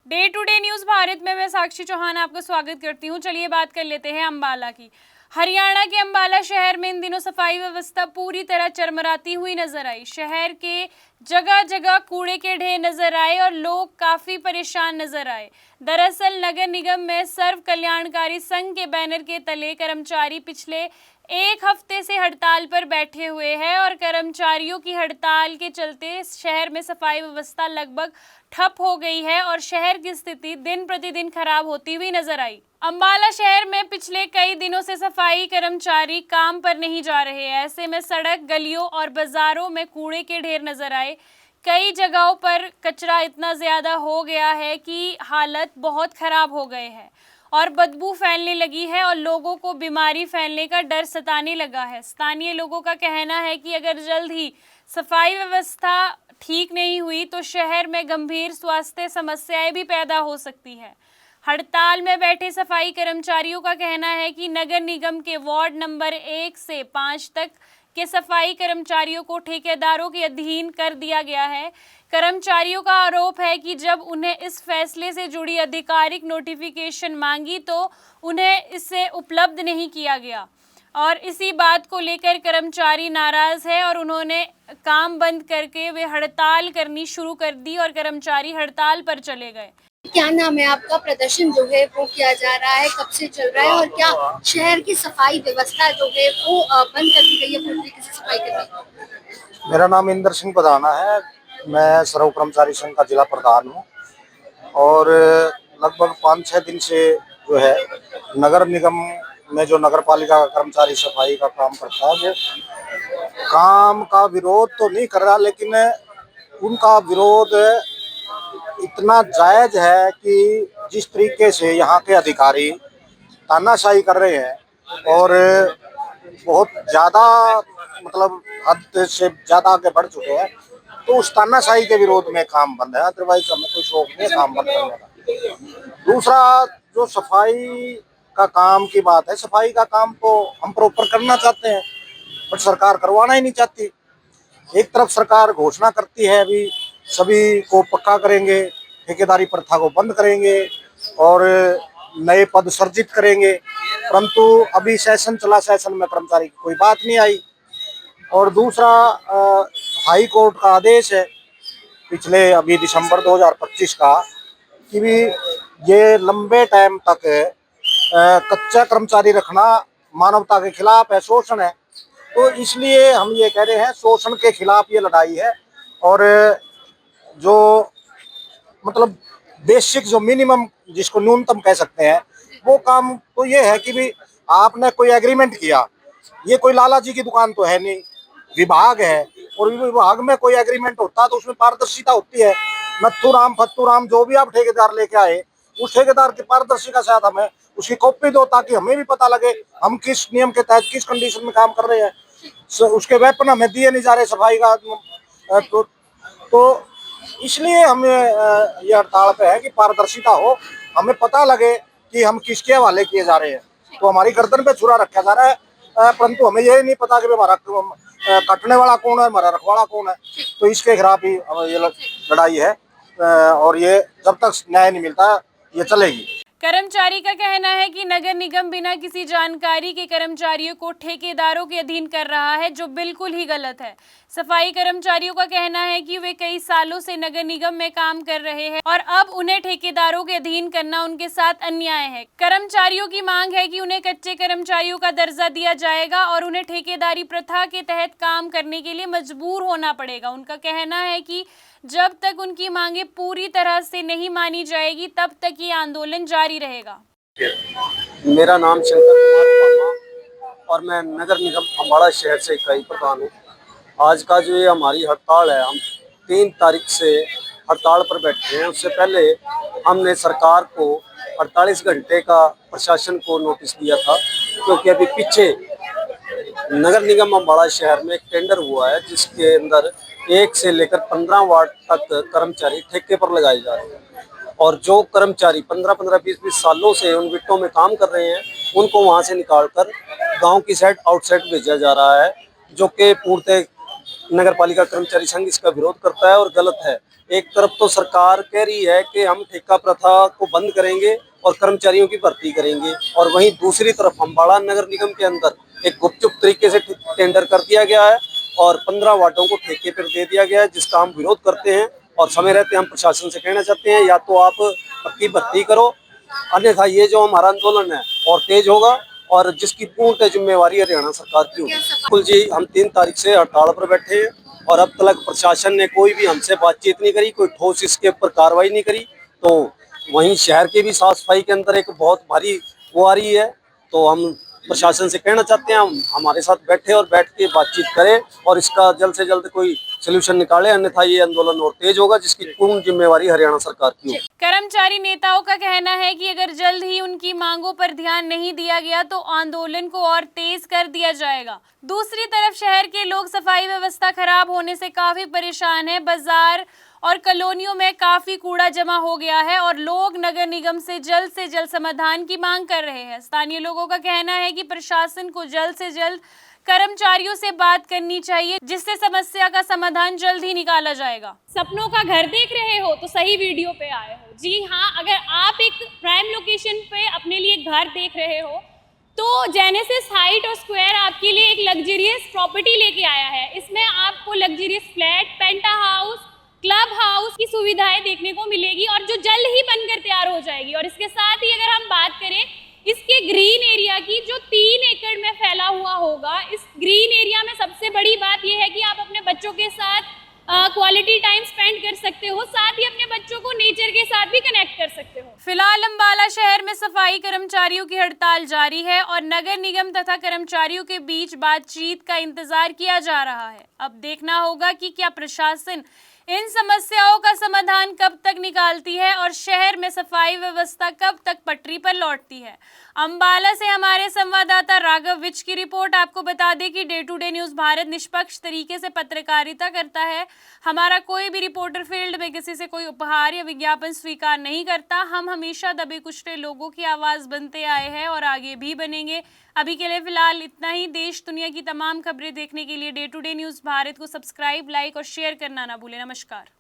Day to day news Bharat में मैं साक्षी चौहान आपका स्वागत करती हूं। चलिए बात कर लेते हैं अंबाला की। हरियाणा के अंबाला शहर में इन दिनों सफाई व्यवस्था पूरी तरह चरमराती हुई नजर आई। शहर के जगह जगह कूड़े के ढेर नजर आए और लोग काफी परेशान नजर आए। दरअसल नगर निगम में सर्व कल्याणकारी संघ के बैनर के तले कर्मचारी पिछले एक हफ्ते से हड़ताल पर बैठे हुए हैं और कर्मचारियों की हड़ताल के चलते शहर में सफाई व्यवस्था लगभग ठप हो गई है और शहर की स्थिति दिन प्रतिदिन खराब होती हुई नजर आई। अंबाला शहर में पिछले कई दिनों से सफाई कर्मचारी काम पर नहीं जा रहे हैं। ऐसे में सड़क, गलियों और बाजारों में कूड़े के ढेर नजर आए। कई जगहों पर कचरा इतना ज्यादा हो गया है कि हालत बहुत खराब हो गए हैं और बदबू फैलने लगी है और लोगों को बीमारी फैलने का डर सताने लगा है। स्थानीय लोगों का कहना है कि अगर जल्द ही सफाई व्यवस्था ठीक नहीं हुई तो शहर में गंभीर स्वास्थ्य समस्याएं भी पैदा हो सकती है। हड़ताल में बैठे सफाई कर्मचारियों का कहना है कि नगर निगम के वार्ड नंबर 1 से 5 तक के सफाई कर्मचारियों को ठेकेदारों के अधीन कर दिया गया है। कर्मचारियों का आरोप है कि जब उन्हें इस फैसले से जुड़ी आधिकारिक नोटिफिकेशन मांगी तो उन्हें इससे उपलब्ध नहीं किया गया और इसी बात को लेकर कर्मचारी नाराज है और उन्होंने काम बंद करके वे हड़ताल करनी शुरू कर दी और कर्मचारी हड़ताल पर चले गए। क्या नाम है आपका? प्रदर्शन जो है वो किया जा रहा है, कब से चल रहा है और क्या शहर की सफाई व्यवस्था जो है वो बंद कर दी गई है पूरी तरीके से सफाई करने? मेरा नाम इंदर सिंह प्रधाना है। मैं सर्व कर्मचारी संघ का जिला प्रधान हूँ और लगभग 5-6 दिन से जो है नगर निगम में जो नगर पालिका का कर्मचारी सफाई का काम करता है वो काम का विरोध तो नहीं कर रहा, लेकिन उनका विरोध इतना जायज है कि जिस तरीके से यहाँ के अधिकारी तानाशाही कर रहे हैं और बहुत ज़्यादा मतलब हद से ज़्यादा आगे बढ़ चुके हैं, तो उस तानाशाही के विरोध में काम बंद है। अदरवाइज हमें कोई शौक नहीं है काम बंद करने का। दूसरा, जो सफाई का काम की बात है, सफाई का काम तो हम प्रॉपर करना चाहते हैं पर सरकार करवाना ही नहीं चाहती। एक तरफ सरकार घोषणा करती है अभी सभी को पक्का करेंगे, ठेकेदारी प्रथा को बंद करेंगे और नए पद सृजित करेंगे, परंतु अभी सेशन चला, सेशन में कर्मचारी की कोई बात नहीं आई। और दूसरा, हाई कोर्ट का आदेश है पिछले अभी दिसंबर 2025 का कि भी ये लंबे टाइम तक कच्चा कर्मचारी रखना मानवता के खिलाफ है, शोषण है। तो इसलिए हम ये कह रहे हैं शोषण के खिलाफ ये लड़ाई है और जो मतलब बेसिक जो मिनिमम जिसको न्यूनतम कह सकते हैं वो काम तो ये है कि भी आपने कोई एग्रीमेंट किया, ये कोई लाला जी की दुकान तो है नहीं, विभाग है और विभाग में कोई एग्रीमेंट होता तो उसमें पारदर्शिता होती है। नत्थू राम फत्तू राम जो भी आप ठेकेदार लेके आए, उस ठेकेदार की पारदर्शिता के साथ हमें उसकी कॉपी दो ताकि हमें भी पता लगे हम किस नियम के तहत किस कंडीशन में काम कर रहे हैं। उसके वेपन हमें दिए नहीं जा रहे सफाई का। तो इसलिए हम ये हड़ताल पे है कि पारदर्शिता हो, हमें पता लगे कि हम किसके हवाले किए जा रहे हैं। तो हमारी गर्दन पे छुरा रखा जा रहा है, परंतु हमें ये नहीं पता कि हमारा कटने वाला कौन है, हमारा रखवाला कौन है। तो इसके खिलाफ ही ये लड़ाई है और ये जब तक न्याय नहीं मिलता ये चलेगी। कर्मचारी का कहना है कि नगर निगम बिना किसी जानकारी के कर्मचारियों को ठेकेदारों के अधीन कर रहा है, जो बिल्कुल ही गलत है। सफाई कर्मचारियों का कहना है कि वे कई सालों से नगर निगम में काम कर रहे हैं और अब उन्हें ठेकेदारों के अधीन करना उनके साथ अन्याय है। कर्मचारियों की मांग है कि उन्हें कच्चे कर्मचारियों का दर्जा दिया जाएगा और उन्हें ठेकेदारी प्रथा के तहत काम करने के लिए मजबूर होना पड़ेगा। उनका कहना है कि जब तक उनकी मांगे पूरी तरह से नहीं मानी जाएगी तब तक ये आंदोलन जारी रहेगा। मेरा नाम शंकर कुमार वर्मा और मैं नगर निगम अम्बाड़ा शहर से इकाई प्रधान हूँ। आज का जो ये हमारी हड़ताल है, हम 3 तारीख से हड़ताल पर बैठे हैं। उससे पहले हमने सरकार को 48 घंटे का प्रशासन को नोटिस दिया था, क्योंकि अभी पीछे नगर निगम अम्बाड़ा शहर में एक टेंडर हुआ है जिसके अंदर 1 से लेकर 15 वार्ड तक कर्मचारी ठेके पर लगाए जा रहे हैं और जो कर्मचारी 15-15, 20-20 सालों से उन विट्टों में काम कर रहे हैं उनको वहां से निकालकर गांव की साइड आउटसाइड भेजा जा रहा है, जो कि पूर्णतः नगर पालिका कर्मचारी संघ इसका विरोध करता है और गलत है। एक तरफ तो सरकार कह रही है कि हम ठेका प्रथा को बंद करेंगे और कर्मचारियों की भर्ती करेंगे, और वहीं दूसरी तरफ अम्बाड़ा नगर निगम के अंदर एक गुपचुप तरीके से टेंडर कर दिया गया है और 15 वार्डों को ठेके पर दे दिया गया है, जिसका हम विरोध करते हैं। और समय रहते हम प्रशासन से कहना चाहते हैं, या तो आप पक्की भर्ती करो, अन्यथा ये जो हमारा आंदोलन है और तेज होगा, और जिसकी पूर्ण जिम्मेवारी हरियाणा सरकार की होगी। बिल्कुल जी, हम 3 तारीख से हड़ताल पर बैठे हैं और अब तक प्रशासन ने कोई भी हमसे बातचीत नहीं करी, कोई ठोस इसके ऊपर कार्रवाई नहीं करी। तो वहीं शहर के भी साफ सफाई के अंदर एक बहुत भारी वो आ रही है। तो हम प्रशासन से कहना चाहते हैं, हम हमारे साथ बैठे और बैठ के बातचीत करें और इसका जल्द से जल्द कोई सोल्यूशन निकाले, अन्यथा ये आंदोलन और तेज होगा, जिसकी पूर्ण जिम्मेवारी हरियाणा सरकार की होगी। कर्मचारी नेताओं का कहना है कि अगर जल्द ही उनकी मांगों पर ध्यान नहीं दिया गया तो आंदोलन को और तेज कर दिया जाएगा। दूसरी तरफ शहर के लोग सफाई व्यवस्था खराब होने से काफी परेशान हैं। बाजार और कॉलोनियों में काफी कूड़ा जमा हो गया है और लोग नगर निगम से जल्द समाधान की मांग कर रहे हैं। स्थानीय लोगों का कहना है कि प्रशासन को जल्द से जल्द कर्मचारियों से बात करनी चाहिए, जिससे समस्या का समाधान जल्द ही निकाला जाएगा। सपनों का घर देख रहे हो तो सही वीडियो पे आए हो। जी हाँ, अगर आप एक प्राइम लोकेशन पे अपने लिए घर देख रहे हो तो जेनेसिस हाइट और स्क्वायर आपके लिए एक लग्जरियस प्रॉपर्टी लेके आया है। इसमें आपको लग्जरियस फ्लैट, पेंटा हाउस, क्लब हाउस की सुविधाएं देखने को मिलेगी और जो जल्द ही बनकर तैयार हो जाएगी। और इसके साथ ही अगर हम बात करें इसके ग्रीन एरिया की, जो 3 एकड़ में फैला हुआ होगा, इस ग्रीन एरिया में सबसे बड़ी बात यह है कि आप अपने बच्चों के साथ क्वालिटी टाइम स्पेंड कर सकते हो, साथ ही अपने बच्चों को नेचर के साथ भी कनेक्ट कर सकते हो। फिलहाल अम्बाला शहर में सफाई कर्मचारियों की हड़ताल जारी है और नगर निगम तथा कर्मचारियों के बीच बातचीत का इंतजार किया जा रहा है। अब देखना होगा कि क्या प्रशासन इन समस्याओं का समाधान कब तक निकालती है और शहर में सफाई व्यवस्था कब तक पटरी पर लौटती है। अम्बाला से हमारे संवाददाता राघव विज की रिपोर्ट। आपको बता दें कि day to day news Bharat निष्पक्ष तरीके से पत्रकारिता करता है। हमारा कोई भी रिपोर्टर फील्ड में किसी से कोई उपहार या विज्ञापन स्वीकार नहीं करता। हम हमेशा दबे कुचले लोगों की आवाज़ बनते आए हैं और आगे भी बनेंगे। अभी के लिए फिलहाल इतना ही। देश दुनिया की तमाम खबरें देखने के लिए day to day news Bharat को सब्सक्राइब, लाइक और शेयर करना ना भूलें। नमस्कार।